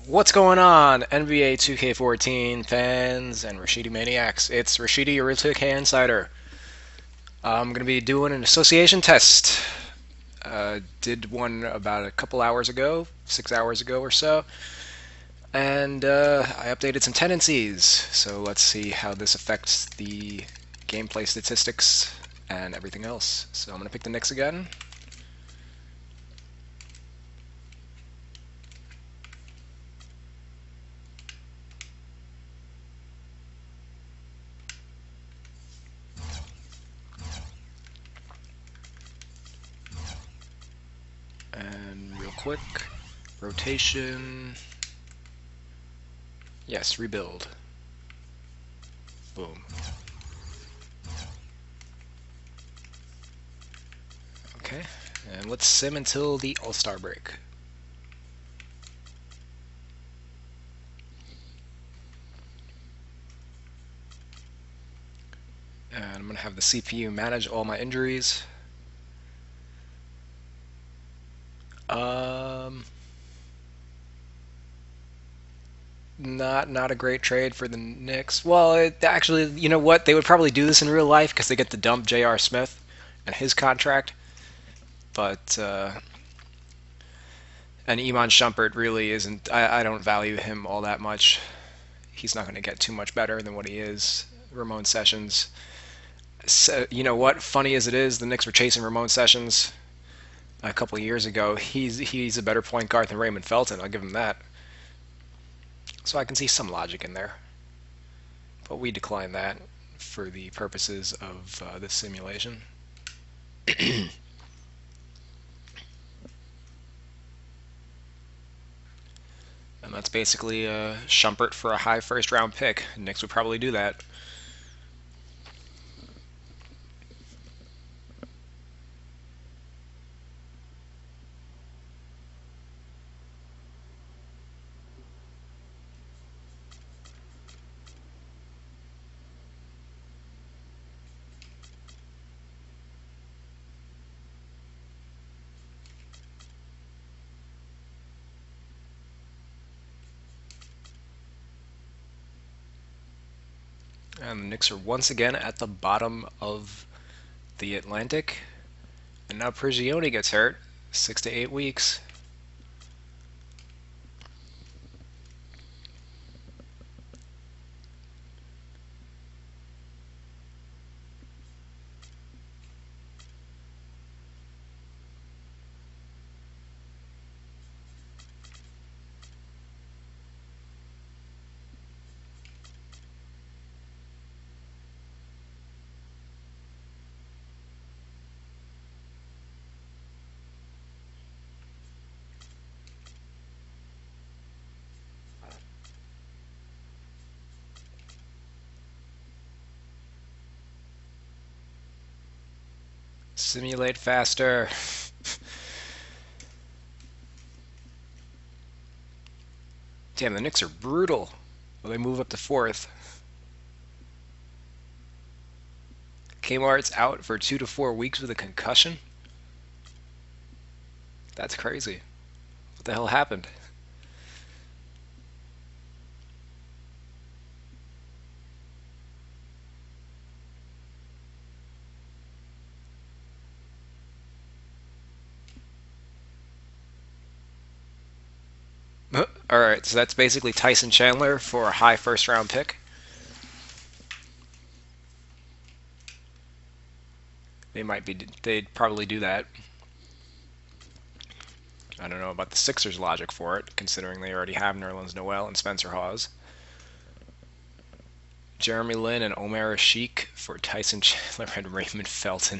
What's going on, NBA 2K14 fans and Rashidi Maniacs? It's Rashidi, your Real 2K Insider. I'm going to be doing an association test. Did one about a couple hours ago, 6 hours ago or so, and I updated some tendencies. So let's see how this affects the gameplay statistics and everything else. So I'm going to pick the Knicks again. And real quick, rotation. Yes, rebuild. Boom. Okay, and let's sim until the All-Star break. And I'm going to have the CPU manage all my injuries. Um, not a great trade for the Knicks. Well, actually, you know what? They would probably do this in real life because they get to dump J.R. Smith and his contract. But and Iman Shumpert really isn't. I don't value him all that much. He's not going to get too much better than what he is. Ramon Sessions. So, you know what? Funny as it is, the Knicks were chasing Ramon Sessions a couple of years ago. He's a better point guard than Raymond Felton. I'll give him that. So I can see some logic in there. But we decline that for the purposes of this simulation. And that's basically a Shumpert for a high first round pick. Knicks would probably do that. And the Knicks are once again at the bottom of the Atlantic. And now Prigioni gets hurt. 6 to 8 weeks. Simulate faster. Damn, the Knicks are brutal. Well, they move up to fourth. Kmart's out for 2 to 4 weeks with a concussion. That's crazy. What the hell happened? All right, so that's basically Tyson Chandler for a high first round pick. They'd probably do that. I don't know about the Sixers' logic for it, considering they already have Nerlens Noel and Spencer Hawes. Jeremy Lin and Omer Ashik for Tyson Chandler and Raymond Felton.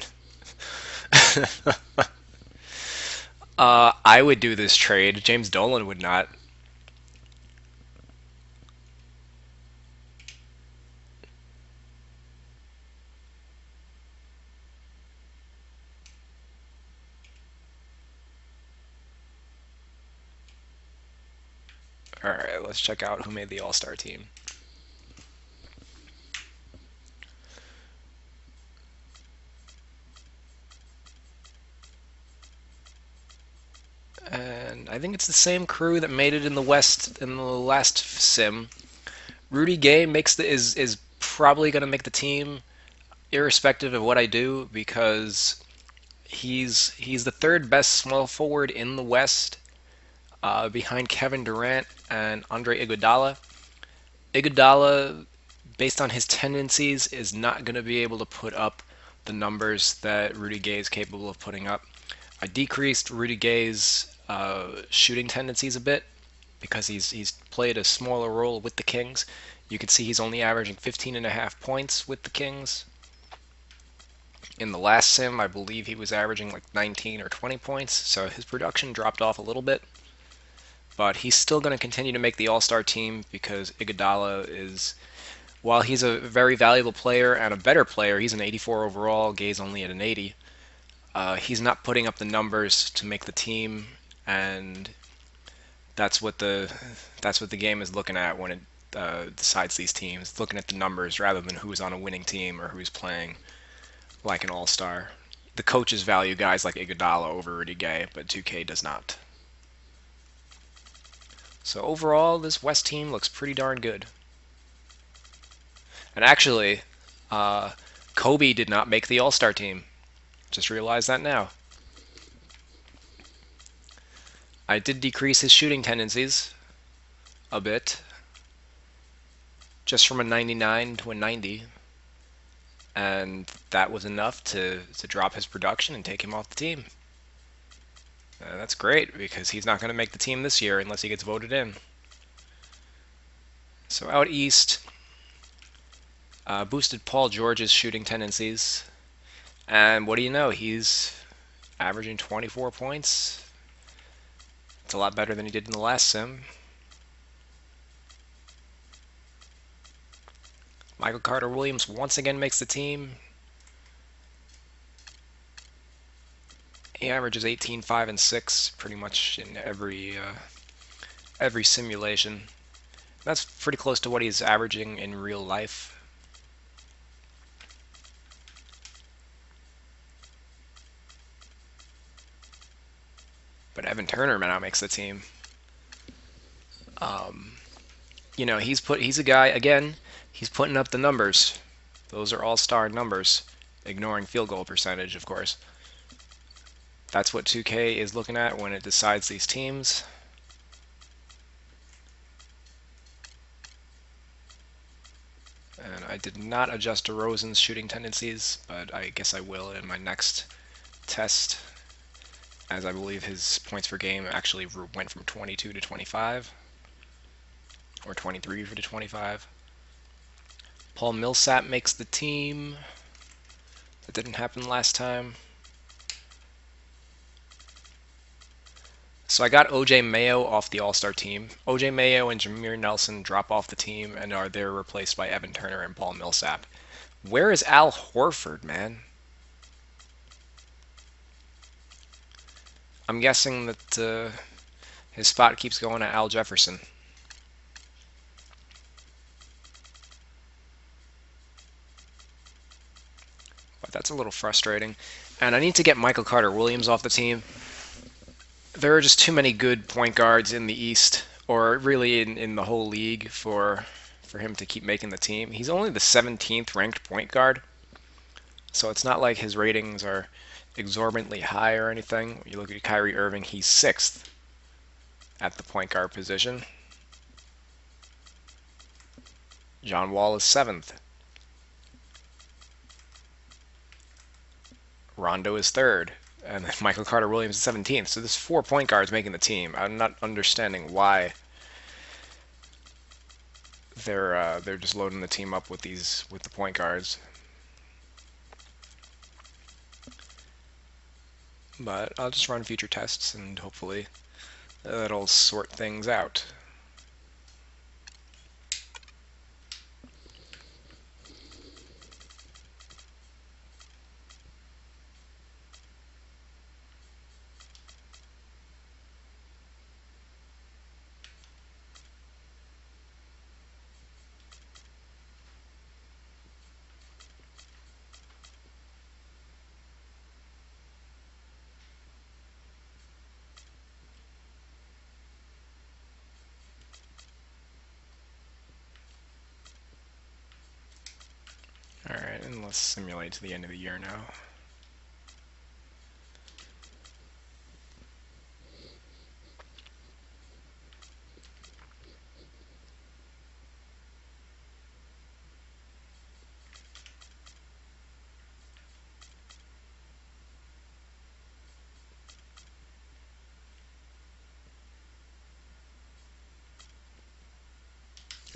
I would do this trade. James Dolan would not. All right, let's check out who made the All-Star team. and I think it's the same crew that made it in the West in the last sim. Rudy Gay is probably going to make the team irrespective of what I do because he's the third best small forward in the West, behind Kevin Durant and Andre Iguodala. Iguodala, based on his tendencies, is not going to be able to put up the numbers that Rudy Gay is capable of putting up. I decreased Rudy Gay's shooting tendencies a bit because he's played a smaller role with the Kings. You can see he's only averaging 15 and a half points with the Kings. In the last sim, I believe he was averaging like 19 or 20 points, so his production dropped off a little bit. But he's still going to continue to make the All-Star team because Iguodala is, while he's a very valuable player and a better player, he's an 84 overall, Gay's only at an 80. He's not putting up the numbers to make the team, and that's what the that's what the game is looking at when it decides these teams. It's looking at the numbers rather than who's on a winning team or who's playing like an all-star. The coaches value guys like Iguodala over Rudy Gay, but 2K does not. So overall, this West team looks pretty darn good. And actually, uh, Kobe did not make the All-Star team. Just realized that now. I did decrease his shooting tendencies a bit, just from a 99 to a 90, and that was enough to drop his production and take him off the team. That's great because he's not going to make the team this year unless he gets voted in. So out east, boosted Paul George's shooting tendencies, and what do you know? He's averaging 24 points. It's a lot better than he did in the last sim. Michael Carter Williams once again makes the team. He averages 18, 5, and 6 pretty much in every simulation. That's pretty close to what he's averaging in real life. But Evan Turner now makes the team. He's a guy again. He's putting up the numbers. Those are all-star numbers, ignoring field goal percentage, of course. That's what 2K is looking at when it decides these teams. And I did not adjust DeRozan's shooting tendencies, but I guess I will in my next test, as I believe his points per game actually went from 22 to 25, or 23 to 25. Paul Millsap makes the team. That didn't happen last time. So I got OJ Mayo off the All-Star team. OJ Mayo and Jameer Nelson drop off the team and are there replaced by Evan Turner and Paul Millsap. Where is Al Horford, man? I'm guessing that his spot keeps going to Al Jefferson. But that's a little frustrating. And I need to get Michael Carter Williams off the team. There are just too many good point guards in the East, or really in the whole league, for him to keep making the team. He's only the 17th ranked point guard, so it's not like his ratings are exorbitantly high or anything. You look at Kyrie Irving, he's 6th at the point guard position. John Wall is 7th. Rondo is 3rd. And then Michael Carter Williams is 17th. So there's 4 point guards making the team. I'm not understanding why they're just loading the team up with the point guards. But I'll just run future tests and hopefully that'll sort things out. And let's simulate to the end of the year now.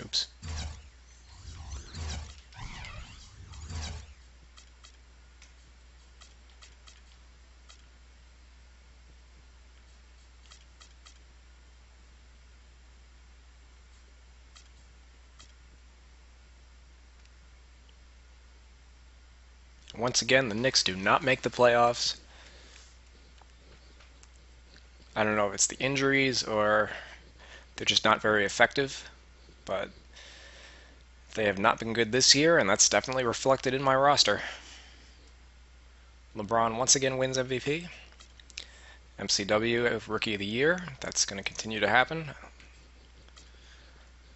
Oops. Once again, the Knicks do not make the playoffs. I don't know if it's the injuries or they're just not very effective, but they have not been good this year, and that's definitely reflected in my roster. LeBron once again wins MVP. MCW Rookie of the Year. That's going to continue to happen.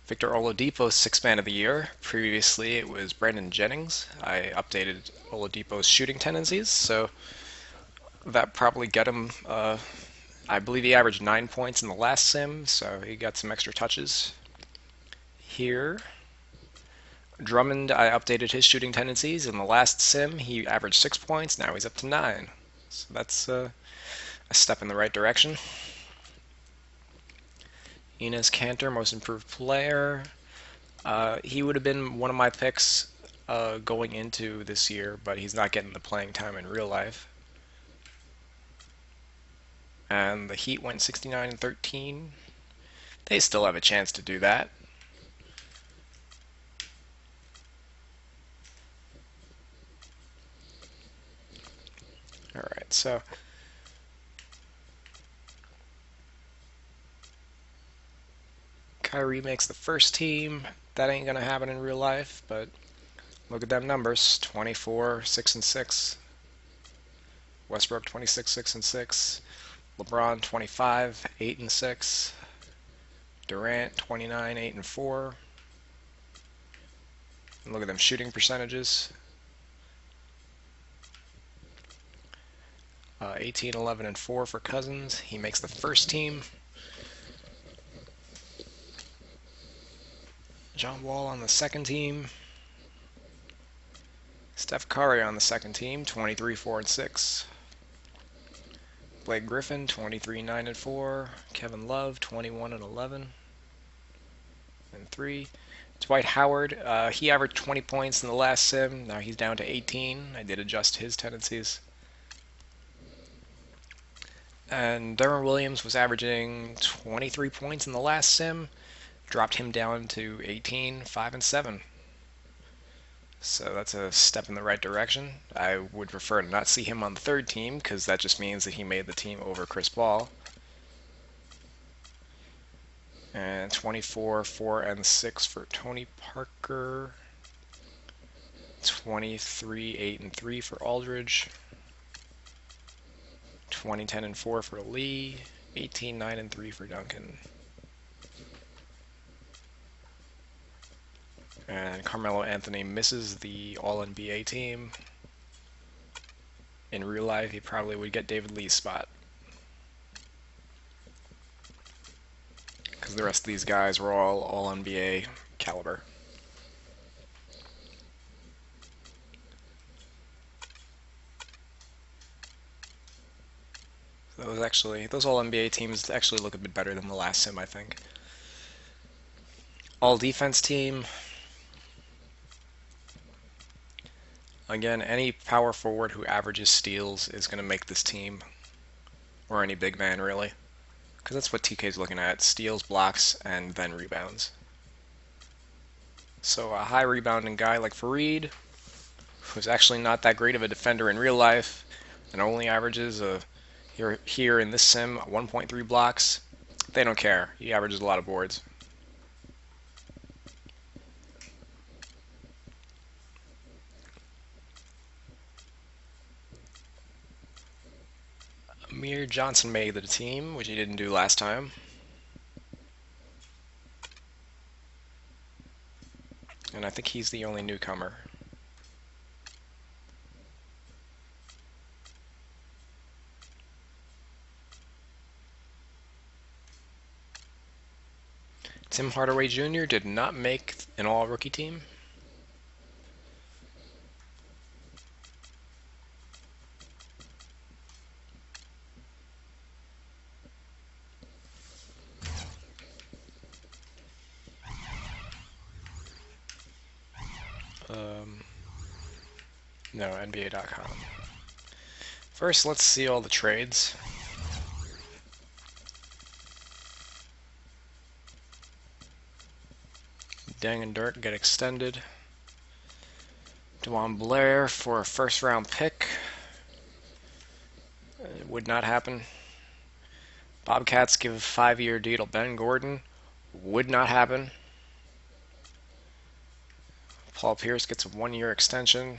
Victor Oladipo Sixth Man of the Year. Previously, it was Brandon Jennings. I updated Oladipo's shooting tendencies, so that probably get him. I believe he averaged 9 points in the last sim, so he got some extra touches here. Drummond, I updated his shooting tendencies. In the last sim, he averaged 6 points. Now he's up to 9. So that's a step in the right direction. Enes Kanter, Most Improved Player. He would have been one of my picks going into this year, but he's not getting the playing time in real life. And the Heat went 69-13. They still have a chance to do that. Alright, so Kyrie makes the first team. That ain't gonna happen in real life, but look at them numbers. 24, 6 and 6. Westbrook 26, 6 and 6. LeBron 25, 8 and 6. Durant 29, 8 and 4. And look at them shooting percentages. 18, 11, and 4 for Cousins. He makes the first team. John Wall on the second team. Steph Curry on the second team, 23, 4 and 6. Blake Griffin, 23, 9 and 4. Kevin Love, 21 and 11 and 3. Dwight Howard, he averaged 20 points in the last sim. Now he's down to 18. I did adjust his tendencies. And Derwin Williams was averaging 23 points in the last sim. Dropped him down to 18, 5 and 7. So that's a step in the right direction. I would prefer to not see him on the third team because that just means that he made the team over Chris Paul. And 24, 4 and 6 for Tony Parker. 23, 8 and 3 for Aldridge. 20, 10 and 4 for Lee. 18, 9 and 3 for Duncan. And Carmelo Anthony misses the All-NBA team. In real life, he probably would get David Lee's spot. Because the rest of these guys were all All-NBA caliber. Those All-NBA teams actually look a bit better than the last sim, I think. All-defense team. Again, any power forward who averages steals is going to make this team. Or any big man, really. Because that's what TK's looking at. Steals, blocks, and then rebounds. So a high rebounding guy like Fareed, who's actually not that great of a defender in real life, and only averages here in this sim 1.3 blocks. They don't care. He averages a lot of boards. Amir Johnson made the team, which he didn't do last time. And I think he's the only newcomer. Tim Hardaway Jr. did not make an all-rookie team. No, NBA.com. First, let's see all the trades. Deng and Dirk get extended. DeJuan Blair for a first-round pick. It would not happen. Bobcats give a 5-year deal to Ben Gordon. Would not happen. Paul Pierce gets a 1-year extension.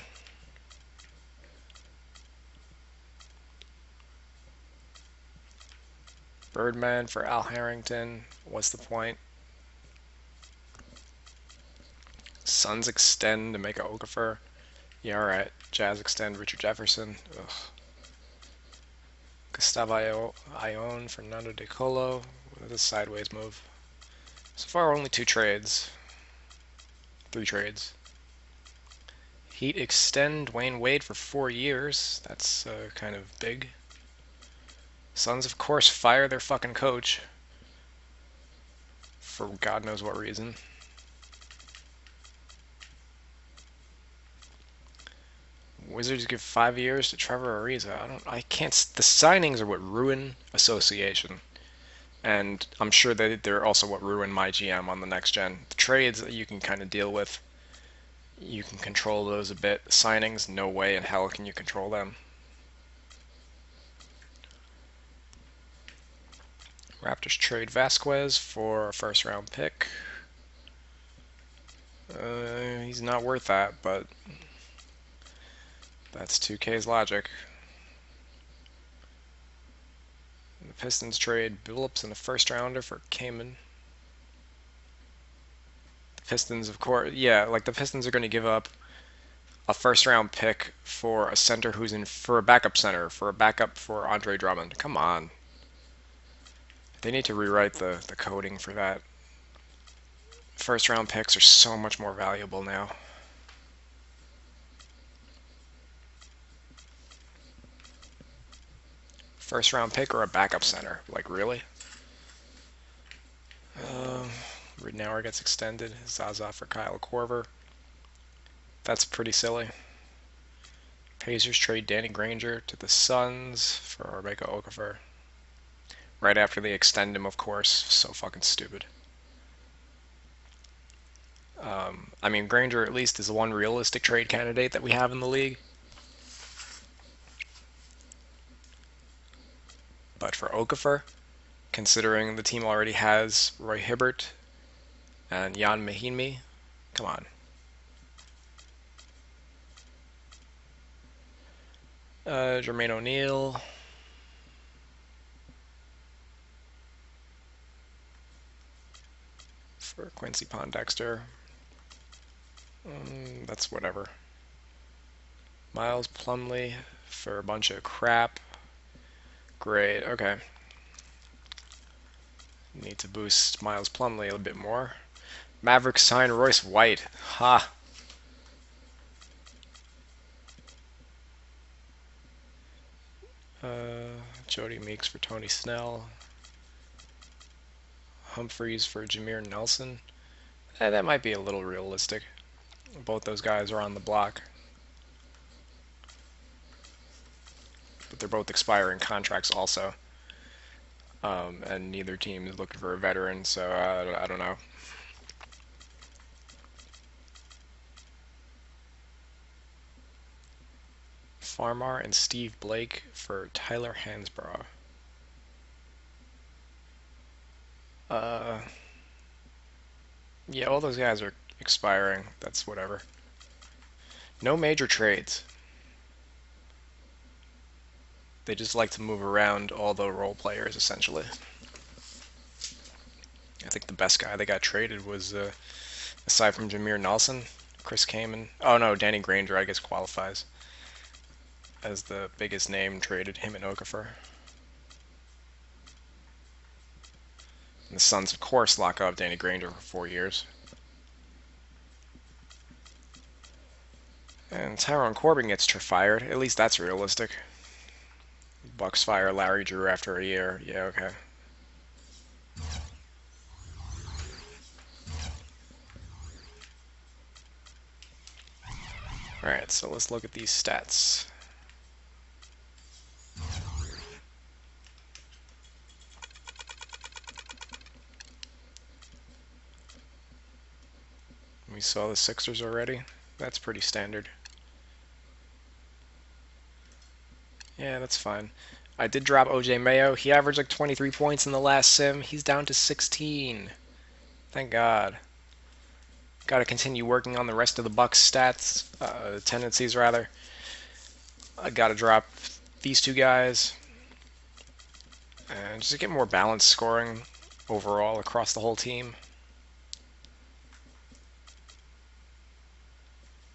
Birdman for Al Harrington. What's the point? Suns extend to make a Okafor. Yeah, alright. Jazz extend Richard Jefferson. Ugh. Gustavo Ion, Fernando De Colo. This is a sideways move. So far, only 2 trades. 3 trades. Heat extend Dwayne Wade for 4 years. That's kind of big. Suns, of course, fire their fucking coach. For God knows what reason. Wizards give 5 years to Trevor Ariza. I can't. The signings are what ruin association. And I'm sure that they're also what ruin my GM on the next gen. The trades that you can kind of deal with, you can control those a bit. Signings, no way in hell can you control them. Raptors trade Vasquez for a first-round pick. He's not worth that, but that's 2K's logic. The Pistons trade Billups and a first-rounder for Kaman. The Pistons, of course, yeah, like the Pistons are going to give up a first-round pick for a center who's in for a backup center, for a backup for Andre Drummond. Come on. They need to rewrite the coding for that. First-round picks are so much more valuable now. First-round pick or a backup center? Like, really? Ridnour gets extended. Zaza for Kyle Korver. That's pretty silly. Pacers trade Danny Granger to the Suns for Rebecca Okafor. Right after they extend him, of course. So fucking stupid. I mean, Granger at least is the one realistic trade candidate that we have in the league. But for Okafor, considering the team already has Roy Hibbert and Jan Mahinmi, come on. Jermaine O'Neal. For Quincy Pondexter. That's whatever. Miles Plumlee for a bunch of crap. Great, okay. Need to boost Miles Plumlee a bit more. Mavericks sign Royce White. Ha! Jody Meeks for Tony Snell. Humphreys for Jameer Nelson. That might be a little realistic. Both those guys are on the block. But they're both expiring contracts also. And neither team is looking for a veteran, so I don't know. Farmar and Steve Blake for Tyler Hansbrough. Yeah, all those guys are expiring. That's whatever. No major trades. They just like to move around all the role players, essentially. I think the best guy they got traded was, aside from Jameer Nelson, Chris Kaman. Oh no, Danny Granger, I guess, qualifies as the biggest name traded, him and Okafor. And the Suns, of course, lock up Danny Granger for 4 years. And Tyrone Corbin gets fired. At least that's realistic. Bucks fire Larry Drew after a year. Yeah, okay. Alright, so let's look at these stats. We saw the Sixers already. That's pretty standard. Yeah, that's fine. I did drop OJ Mayo. He averaged like 23 points in the last sim. He's down to 16. Thank God. Got to continue working on the rest of the Bucks stats, tendencies rather. I got to drop these two guys and just to get more balanced scoring overall across the whole team.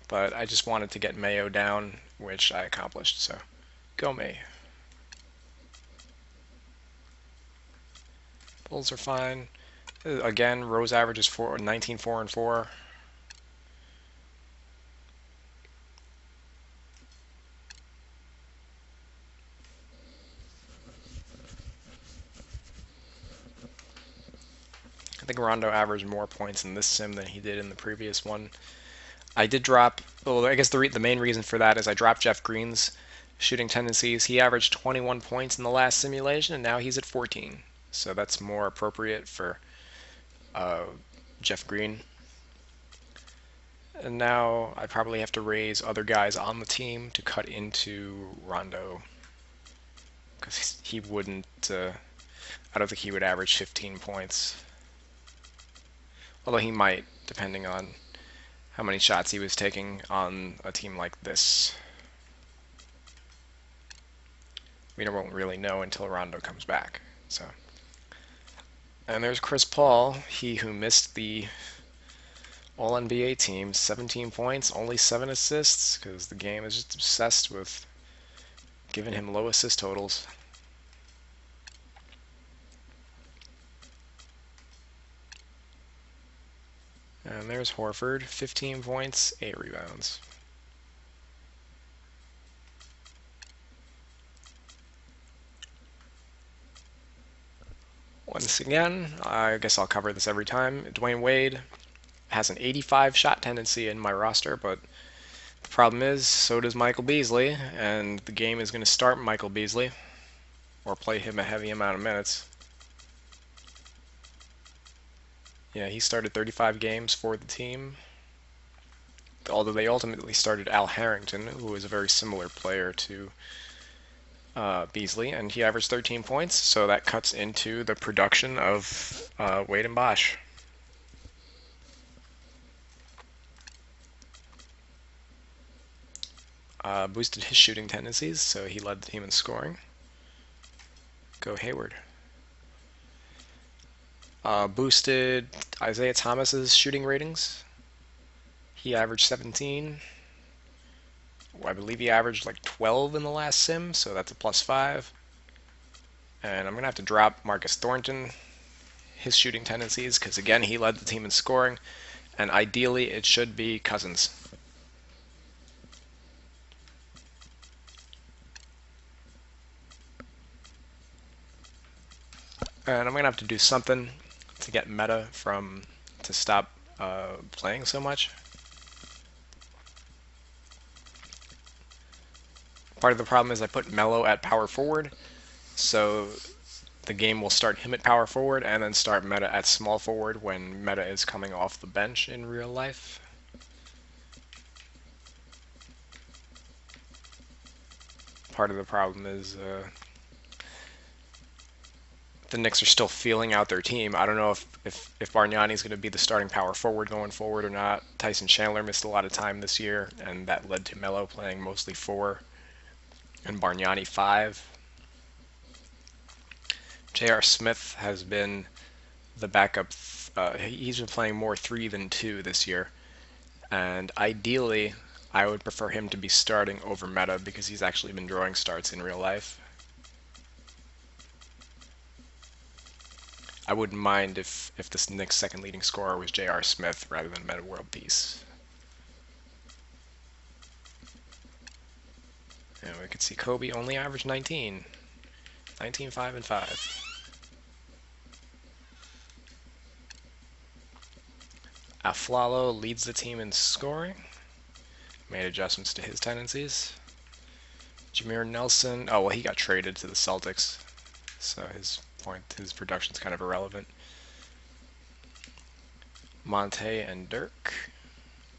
But I just wanted to get Mayo down, which I accomplished, so go May. Bulls are fine. Again, Rose averages 19, 4, and 4. I think Rondo averaged more points in this sim than he did in the previous one. I did drop, well, I guess the main reason for that is I dropped Jeff Green's shooting tendencies. He averaged 21 points in the last simulation, and now he's at 14. So that's more appropriate for Jeff Green. And now I probably have to raise other guys on the team to cut into Rondo. Because he wouldn't, I don't think he would average 15 points. Although he might, depending on how many shots he was taking on a team like this. We won't really know until Rondo comes back. So, and there's Chris Paul, he who missed the All-NBA team, 17 points, only 7 assists, because the game is just obsessed with giving him low assist totals. And there's Horford, 15 points, 8 rebounds. Once again, I guess I'll cover this every time. Dwayne Wade has an 85 shot tendency in my roster, but the problem is, so does Michael Beasley, and the game is going to start Michael Beasley, or play him a heavy amount of minutes. Yeah, he started 35 games for the team, although they ultimately started Al Harrington, who was a very similar player to Beasley, and he averaged 13 points, so that cuts into the production of Wade and Bosch. Boosted his shooting tendencies, so he led the team in scoring. Go Hayward. Boosted Isaiah Thomas's shooting ratings. He averaged 17. I believe he averaged like 12 in the last sim, so that's a +5. And I'm going to have to drop Marcus Thornton, his shooting tendencies, because again, he led the team in scoring, and ideally it should be Cousins. And I'm going to have to do something to get Meta to stop playing so much. Part of the problem is I put Melo at power forward, so the game will start him at power forward and then start Meta at small forward when Meta is coming off the bench in real life. Part of the problem is the Knicks are still feeling out their team. I don't know if Bargnani's going to be the starting power forward going forward or not. Tyson Chandler missed a lot of time this year, and that led to Melo playing mostly 4 and Bargnani 5. J.R. Smith has been the backup. He's been playing more 3 than 2 this year, and ideally I would prefer him to be starting over Meta because he's actually been drawing starts in real life. I wouldn't mind if this Knicks second leading scorer was J.R. Smith rather than Meta World Peace. And we could see Kobe only averaged 19. 19, 5, and 5. Aflalo leads the team in scoring. Made adjustments to his tendencies. Jameer Nelson, oh well, he got traded to the Celtics, so his production's kind of irrelevant. Monte and Dirk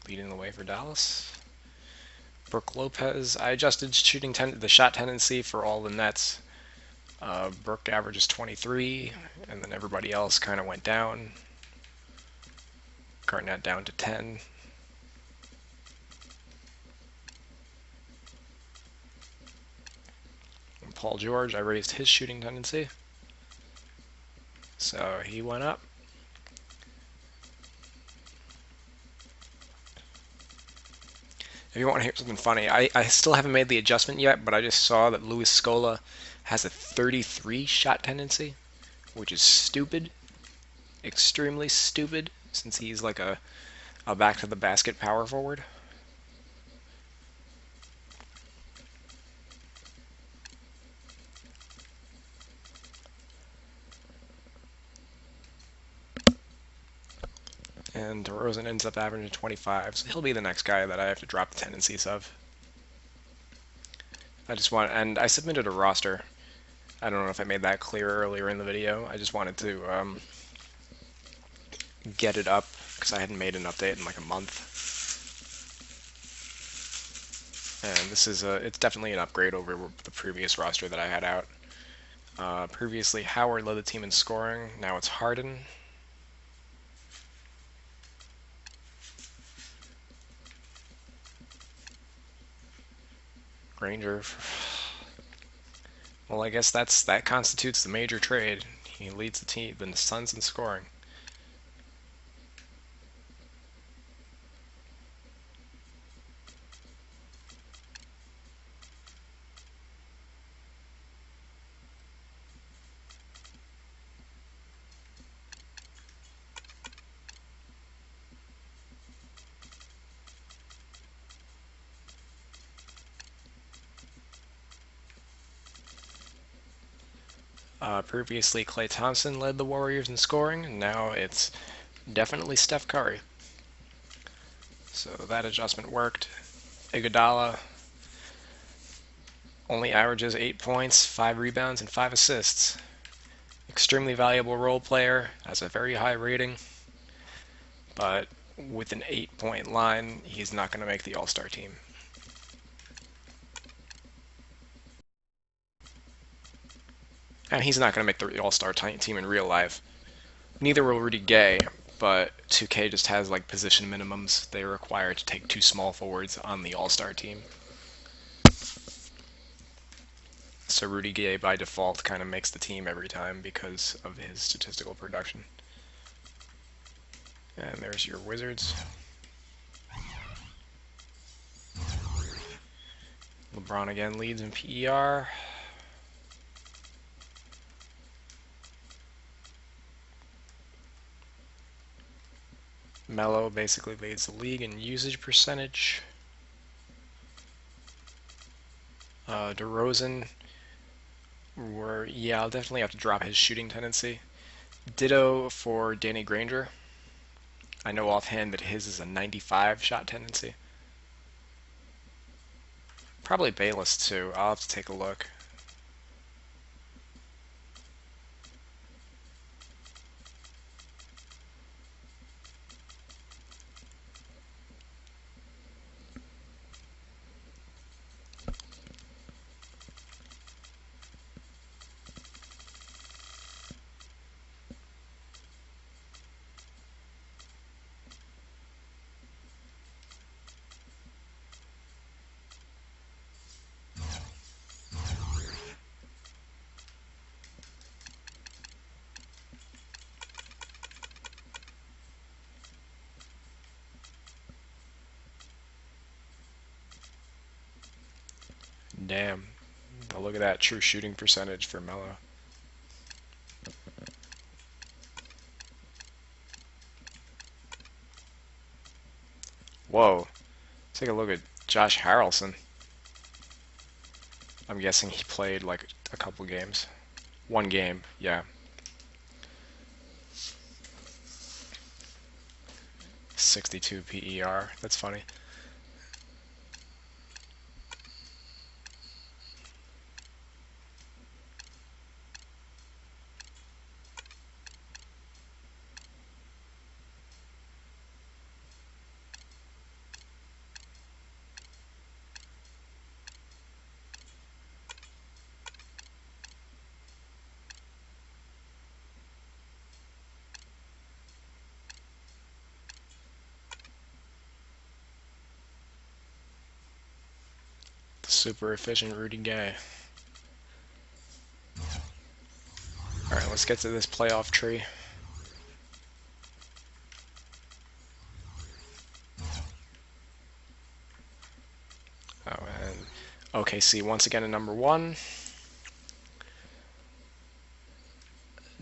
leading the way for Dallas. Brook Lopez, I adjusted the shot tendency for all the Nets. Brook averages 23, and then everybody else kind of went down. Garnett down to 10. And Paul George, I raised his shooting tendency, so he went up. If you want to hear something funny, I still haven't made the adjustment yet, but I just saw that Luis Scola has a 33 shot tendency, which is stupid. Extremely stupid, since he's like a back to the basket power forward. And DeRozan ends up averaging 25, so he'll be the next guy that I have to drop the tendencies of. And I submitted a roster. I don't know if I made that clear earlier in the video. I just wanted to get it up because I hadn't made an update in like a month. And it's definitely an upgrade over the previous roster that I had out. Previously, Howard led the team in scoring. Now it's Harden. Granger. Well, I guess that constitutes the major trade. He leads the team, the Suns in scoring. Previously, Klay Thompson led the Warriors in scoring, and now it's definitely Steph Curry. So that adjustment worked. Iguodala only averages 8 points, 5 rebounds, and 5 assists. Extremely valuable role player, has a very high rating, but with an 8-point line, he's not going to make the All-Star team. And he's not going to make the All-Star team in real life. Neither will Rudy Gay, but 2K just has like position minimums they require to take 2 small forwards on the All-Star team. So Rudy Gay by default kind of makes the team every time because of his statistical production. And there's your Wizards. LeBron again leads in PER. Melo basically leads the league in usage percentage. DeRozan, I'll definitely have to drop his shooting tendency. Ditto for Danny Granger. I know offhand that his is a 95 shot tendency. Probably Bayless too. I'll have to take a look. Damn. But look at that true shooting percentage for Melo. Whoa. Take a look at Josh Harrelson. I'm guessing he played like a couple games. One game, yeah. 62 PER. That's funny. Super efficient Rudy Gay. Alright, let's get to this playoff tree. Oh, and OKC once again at number 1.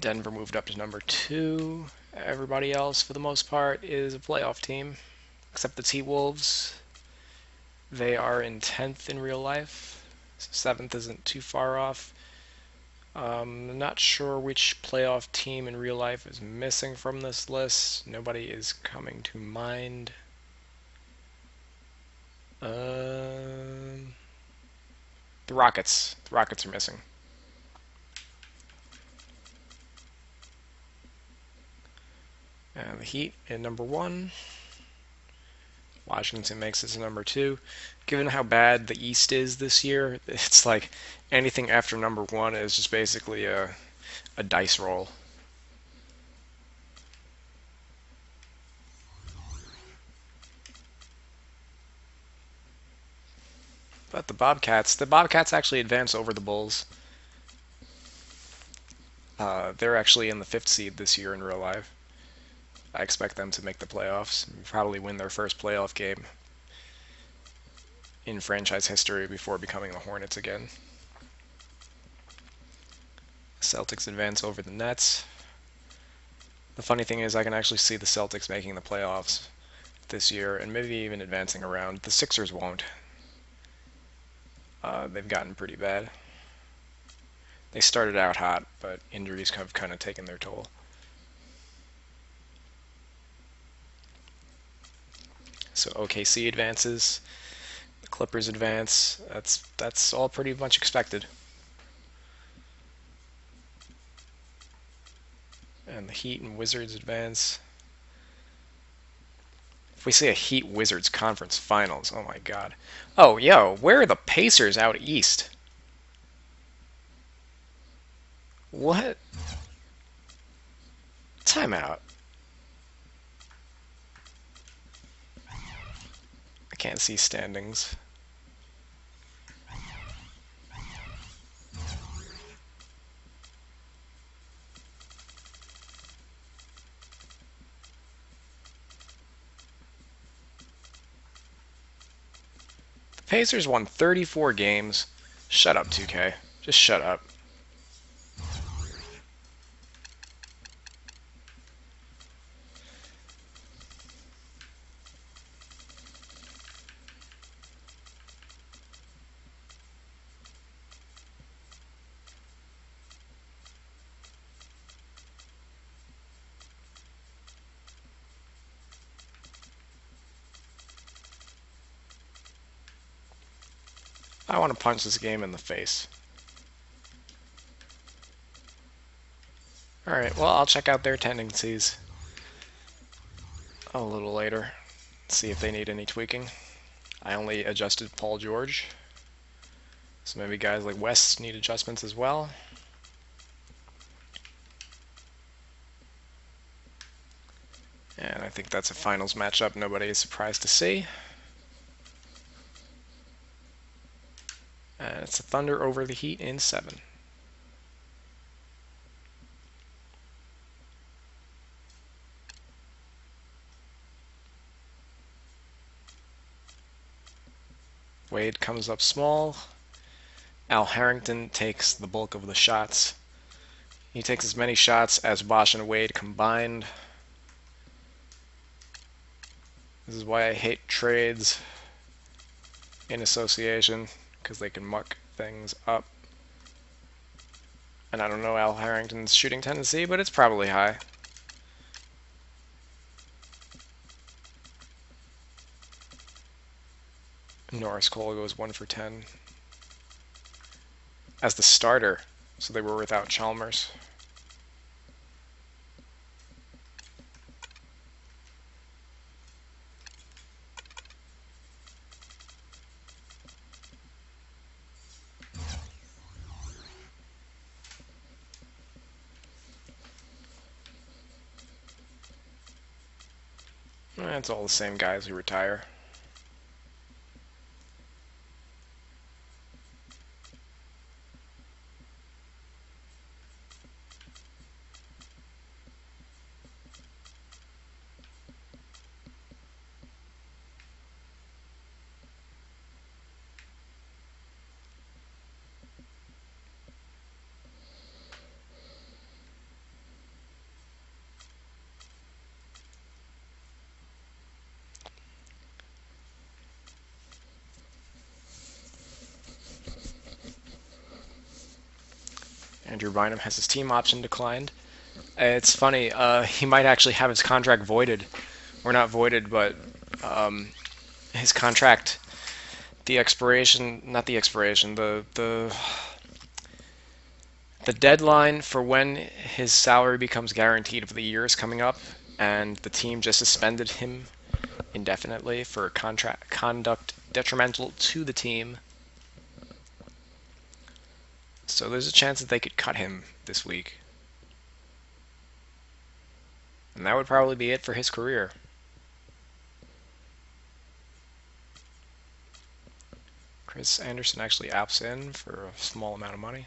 Denver moved up to number 2. Everybody else, for the most part, is a playoff team, except the T-Wolves. They are in 10th in real life. 7th isn't too far off. Not sure which playoff team in real life is missing from this list. Nobody is coming to mind. The Rockets. The Rockets are missing. And the Heat at number 1. Washington makes it to number 2. Given how bad the East is this year, it's like anything after number 1 is just basically a dice roll. But the Bobcats actually advance over the Bulls. They're actually in the 5th seed this year in real life. I expect them to make the playoffs, probably win their first playoff game in franchise history before becoming the Hornets again. Celtics advance over the Nets. The funny thing is I can actually see the Celtics making the playoffs this year and maybe even advancing around. The Sixers won't. They've gotten pretty bad. They started out hot, but injuries have kind of taken their toll. So OKC advances, the Clippers advance. That's all pretty much expected. And the Heat and Wizards advance. If we see a Heat Wizards conference finals, oh my god. Oh, yo, where are the Pacers out east? What? Timeout. I can't see standings. The Pacers won 34 games. Shut up, 2K. Just shut up. I want to punch this game in the face. Alright, well, I'll check out their tendencies a little later. See if they need any tweaking. I only adjusted Paul George. So maybe guys like West need adjustments as well. And I think that's a finals matchup nobody is surprised to see. And it's the Thunder over the Heat in 7. Wade comes up small. Al Harrington takes the bulk of the shots. He takes as many shots as Bosh and Wade combined. This is why I hate trades in association, because they can muck things up. And I don't know Al Harrington's shooting tendency, but it's probably high. Norris Cole goes 1 for 10 as the starter, so they were without Chalmers. It's all the same guys who retire. Andrew Bynum has his team option declined. It's funny, he might actually have his contract voided. Or not voided, but his contract, the expiration, not the expiration, the deadline for when his salary becomes guaranteed for the year is coming up, and the team just suspended him indefinitely for contract conduct detrimental to the team. So there's a chance that they could cut him this week. And that would probably be it for his career. Chris Anderson actually opts in for a small amount of money.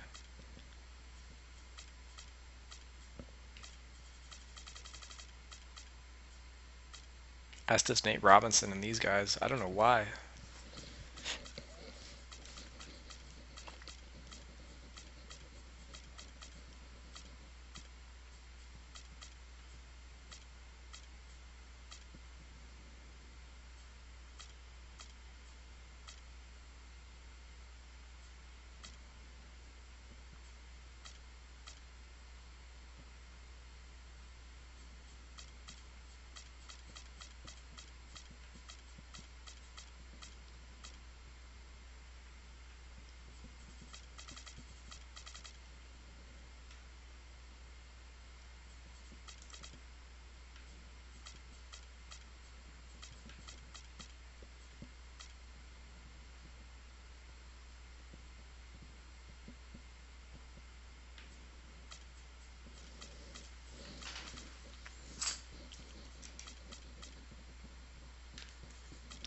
As does Nate Robinson and these guys. I don't know why.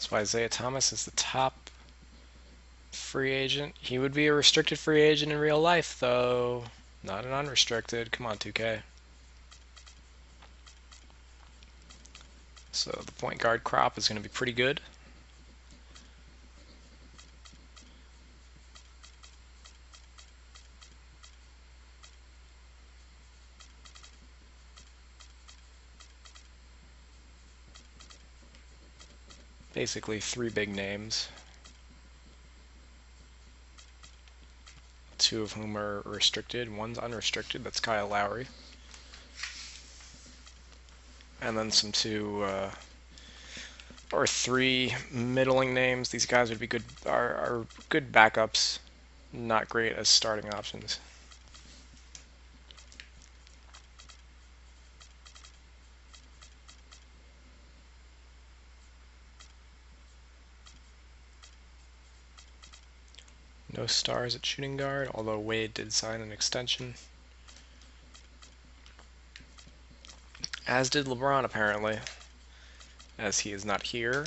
So Isaiah Thomas is the top free agent. He would be a restricted free agent in real life, though. Not an unrestricted. Come on, 2K. So the point guard crop is going to be pretty good. Basically 3 big names. 2 of whom are restricted. One's unrestricted. That's Kyle Lowry. And then some 2 or 3 middling names. These guys would be good. Are good backups. Not great as starting options. No stars at shooting guard, although Wade did sign an extension. As did LeBron, apparently, as he is not here.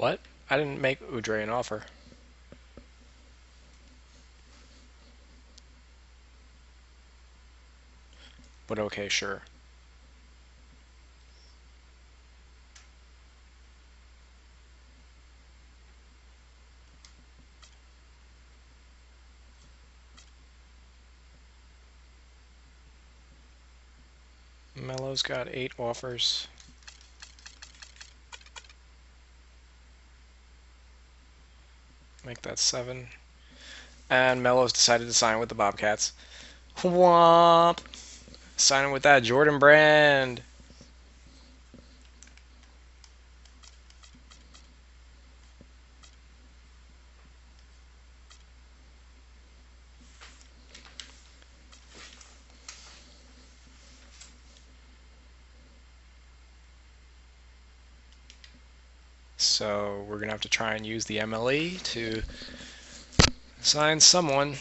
What? I didn't make Udre an offer. But okay, sure. Melo's got 8 offers. Make that 7. And Melo's decided to sign with the Bobcats. Womp! Signing with that Jordan Brand. So we're going to have to try and use the MLE to sign someone.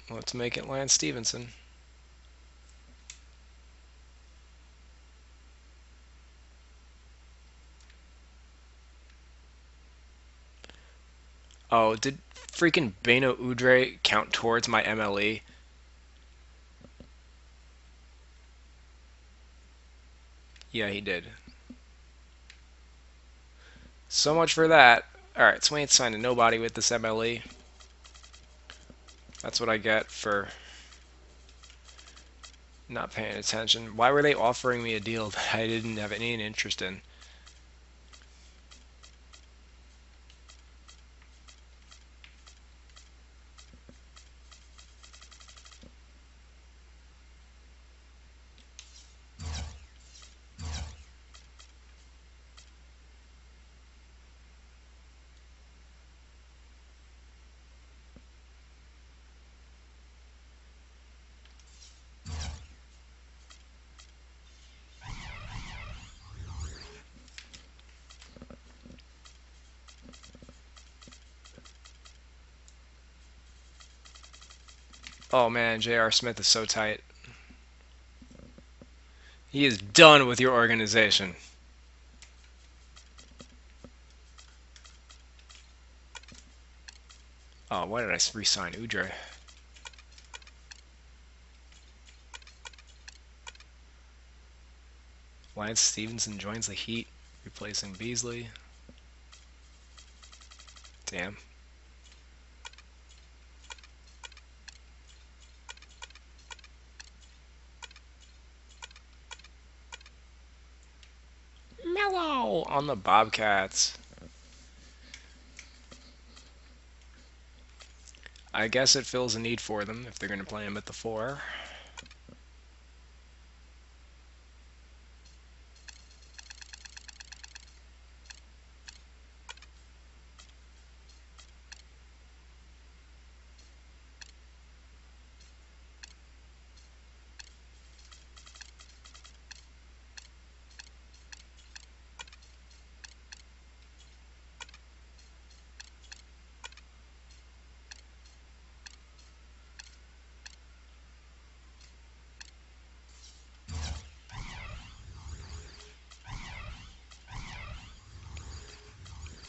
Let's make it Lance Stevenson. Oh, did freaking Beno Udre count towards my MLE? Yeah, he did. So much for that. Alright, so we ain't signed to nobody with this MLE. That's what I get for not paying attention. Why were they offering me a deal that I didn't have any interest in? Oh man, J.R. Smith is so tight. He is done with your organization. Oh, why did I re-sign Udre? Lance Stevenson joins the Heat, replacing Beasley. Damn. Mellow on the Bobcats. I guess it fills a need for them if they're going to play him at the 4.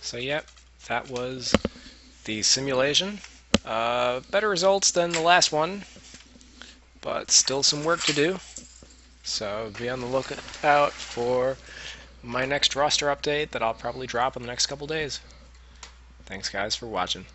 So yep, that was the simulation. Better results than the last one, but still some work to do. So be on the lookout for my next roster update that I'll probably drop in the next couple days. Thanks guys for watching.